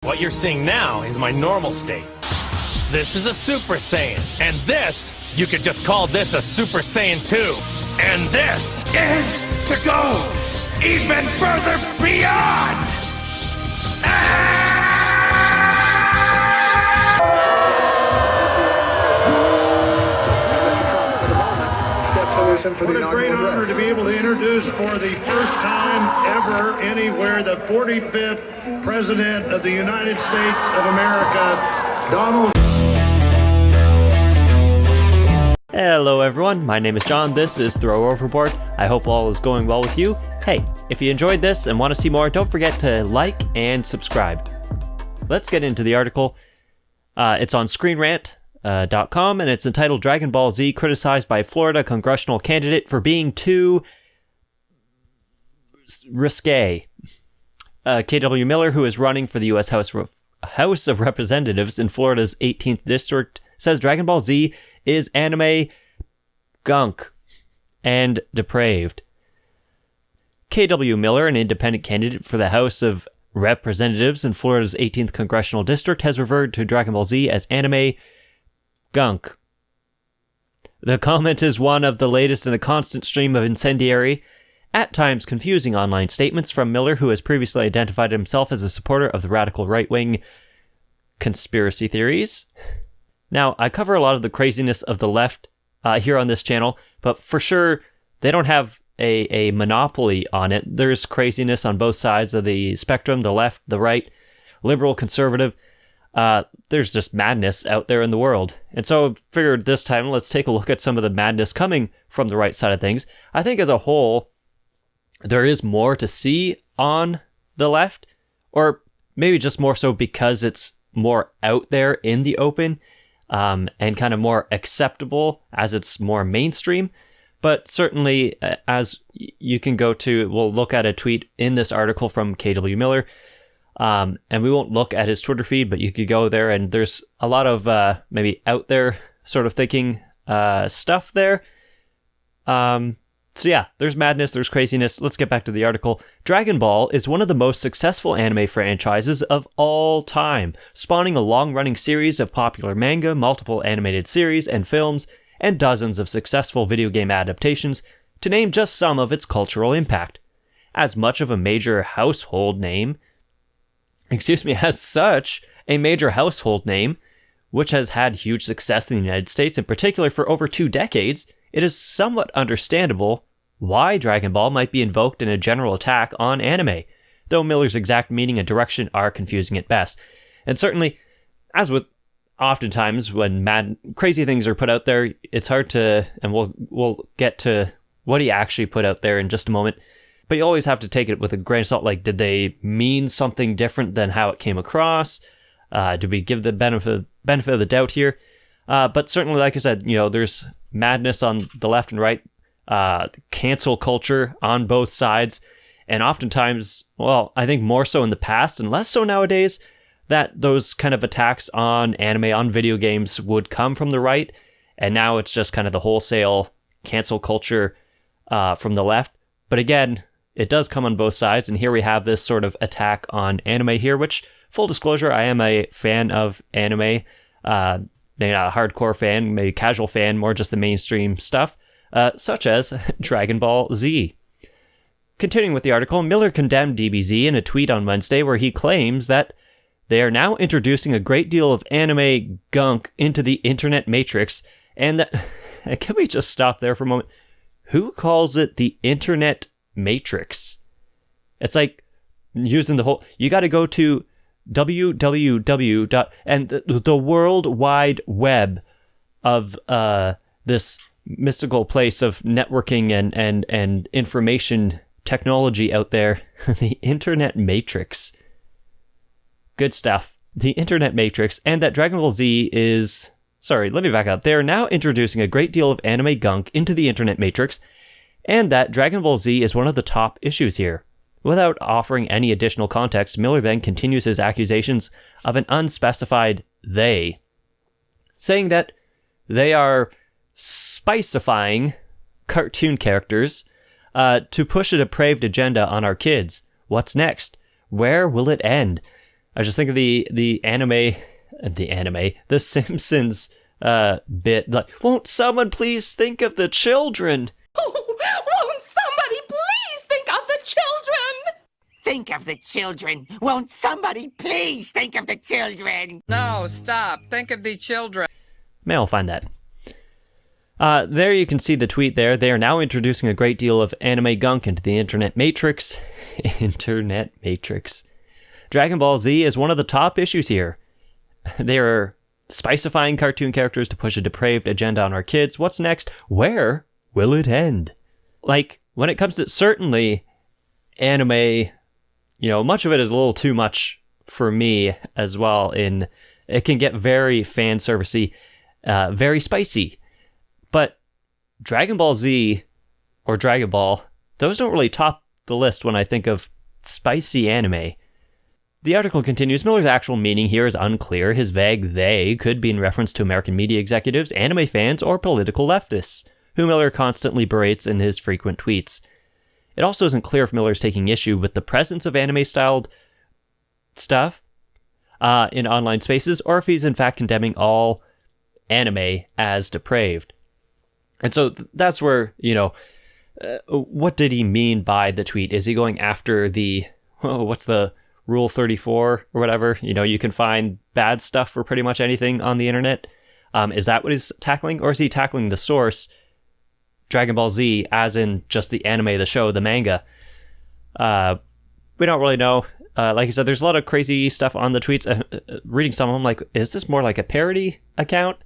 What you're seeing now is my normal state. This is a Super Saiyan. And this, you could just call this a Super Saiyan 2. And this is to go even further beyond! What a great honor to be able to introduce for the first time ever anywhere the 45th President of the United States of America, Donald. Hello everyone, my name is John, this is Throw Overboard. I hope all is going well with you. Hey, if you enjoyed this and want to see more, don't forget to like and subscribe. Let's get into the article. It's on ScreenRant.com and it's entitled Dragon Ball Z criticized by Florida congressional candidate for being too risque. K.W. Miller, who is running for the U.S. House of Representatives in Florida's 18th district, says Dragon Ball Z is anime gunk and depraved. K.W. Miller, an independent candidate for the House of Representatives in Florida's 18th congressional district, has referred to Dragon Ball Z as anime gunk. The comment is one of the latest in a constant stream of incendiary, at times confusing online statements from Miller, who has previously identified himself as a supporter of the radical right-wing conspiracy theories. Now, I cover a lot of the craziness of the left here on this channel, but for sure, they don't have a monopoly on it. There's craziness on both sides of the spectrum, the left, the right, liberal, conservative. There's just madness out there in the world. And so I figured this time, let's take a look at some of the madness coming from the right side of things. I think as a whole, there is more to see on the left, or maybe just more so because it's more out there in the open, and kind of more acceptable as it's more mainstream. But certainly, as you can go to, we'll look at a tweet in this article from K.W. Miller, and we won't look at his Twitter feed, but you could go there and there's a lot of maybe out there sort of thinking stuff there. So yeah, there's madness, there's craziness. Let's get back to the article. Dragon Ball is one of the most successful anime franchises of all time, spawning a long-running series of popular manga, multiple animated series and films, and dozens of successful video game adaptations, to name just some of its cultural impact. As such a major household name, which has had huge success in the United States, in particular for over 2 decades, it is somewhat understandable why Dragon Ball might be invoked in a general attack on anime, though Miller's exact meaning and direction are confusing at best. And certainly, as with oftentimes when crazy things are put out there, it's hard to, and we'll get to what he actually put out there in just a moment, but you always have to take it with a grain of salt. Like, did they mean something different than how it came across? Do we give the benefit of the doubt here? But certainly, like I said, there's madness on the left and right, cancel culture on both sides, and oftentimes, well, I think more so in the past and less so nowadays, that those kind of attacks on anime, on video games would come from the right, and now it's just kind of the wholesale cancel culture from the left. But again, it does come on both sides, and here we have this sort of attack on anime here, which, full disclosure, I am a fan of anime, maybe not a hardcore fan, maybe casual fan, more just the mainstream stuff, such as Dragon Ball Z. Continuing with the article, Miller condemned DBZ in a tweet on Wednesday where he claims that they are now introducing a great deal of anime gunk into the internet matrix, and that... Can we just stop there for a moment? Who calls it the internet matrix? It's like using the whole... You got to go to www. And the World Wide Web of this mystical place of networking and information technology out there. The internet matrix. Good stuff. The internet matrix, and that Dragon Ball Z is... Sorry, let me back up. They are now introducing a great deal of anime gunk into the internet matrix, and that Dragon Ball Z is one of the top issues here. Without offering any additional context, Miller then continues his accusations of an unspecified they, saying that they are spicifying cartoon characters to push a depraved agenda on our kids. What's next? Where will it end? I just think of the Simpsons bit, like, won't someone please think of the children? Oh, won't somebody please think of the children? Think of the children. Won't somebody please think of the children? No, stop. Think of the children. May I'll find that. There you can see the tweet there. They are now introducing a great deal of anime gunk into the internet matrix. Internet matrix. Dragon Ball Z is one of the top issues here. They are spicifying cartoon characters to push a depraved agenda on our kids. What's next? Where will it end? Like, when it comes to certainly anime, much of it is a little too much for me as well. It can get very fan servicey, very spicy. But Dragon Ball Z or Dragon Ball, those don't really top the list when I think of spicy anime. The article continues, Miller's actual meaning here is unclear. His vague "they" could be in reference to American media executives, anime fans, or political leftists, who Miller constantly berates in his frequent tweets. It also isn't clear if Miller's taking issue with the presence of anime-styled stuff in online spaces, or if he's in fact condemning all anime as depraved. And so that's where, what did he mean by the tweet? Is he going after what's the Rule 34 or whatever? You can find bad stuff for pretty much anything on the internet. Is that what he's tackling? Or is he tackling the source, Dragon Ball Z, as in just the anime, the show, the manga? We don't really know. Like I said, there's a lot of crazy stuff on the tweets. Reading some of them, like, is this more like a parody account?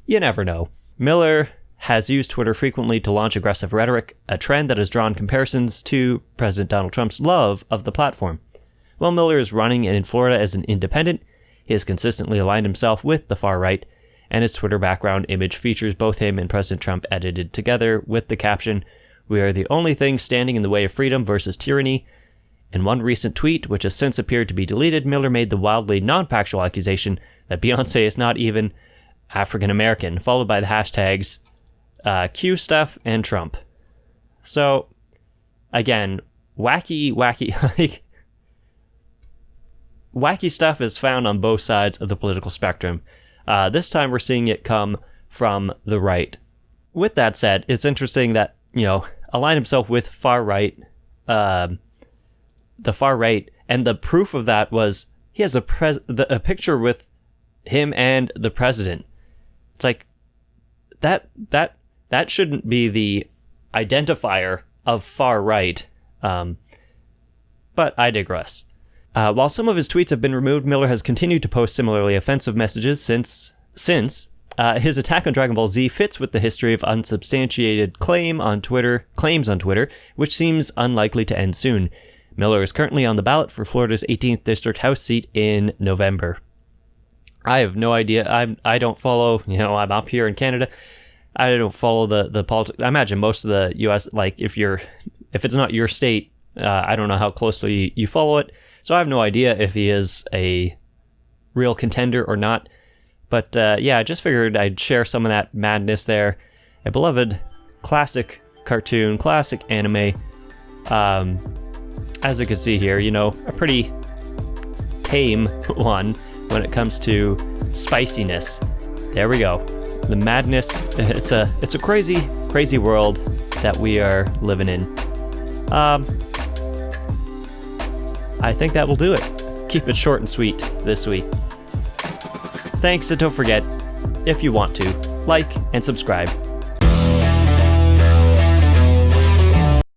You never know. Miller has used Twitter frequently to launch aggressive rhetoric, a trend that has drawn comparisons to President Donald Trump's love of the platform. While Miller is running in Florida as an independent, he has consistently aligned himself with the far right, and his Twitter background image features both him and President Trump edited together with the caption, "We are the only thing standing in the way of freedom versus tyranny." In one recent tweet, which has since appeared to be deleted, Miller made the wildly non-factual accusation that Beyonce is not even African American, followed by the hashtags Q stuff and Trump. So, again, wacky, like, wacky stuff is found on both sides of the political spectrum. This time we're seeing it come from the right. With that said, it's interesting that, align himself with far right, the far right, and the proof of that was he has a picture with him and the president. It's like, that shouldn't be the identifier of far right, but I digress. While some of his tweets have been removed, Miller has continued to post similarly offensive messages since his attack on Dragon Ball Z fits with the history of unsubstantiated claims on Twitter, which seems unlikely to end soon. Miller is currently on the ballot for Florida's 18th District House seat in November. I have no idea. I don't follow, I'm up here in Canada. I don't follow the politics. I imagine most of the U.S., like, if it's not your state, I don't know how closely you follow it. So I have no idea if he is a real contender or not. But I just figured I'd share some of that madness there. A beloved classic cartoon, classic anime. As you can see here, a pretty tame one when it comes to spiciness. There we go. The madness. It's a crazy, crazy world that we are living in. I think that will do it. Keep it short and sweet this week. Thanks, and don't forget, if you want to, like and subscribe.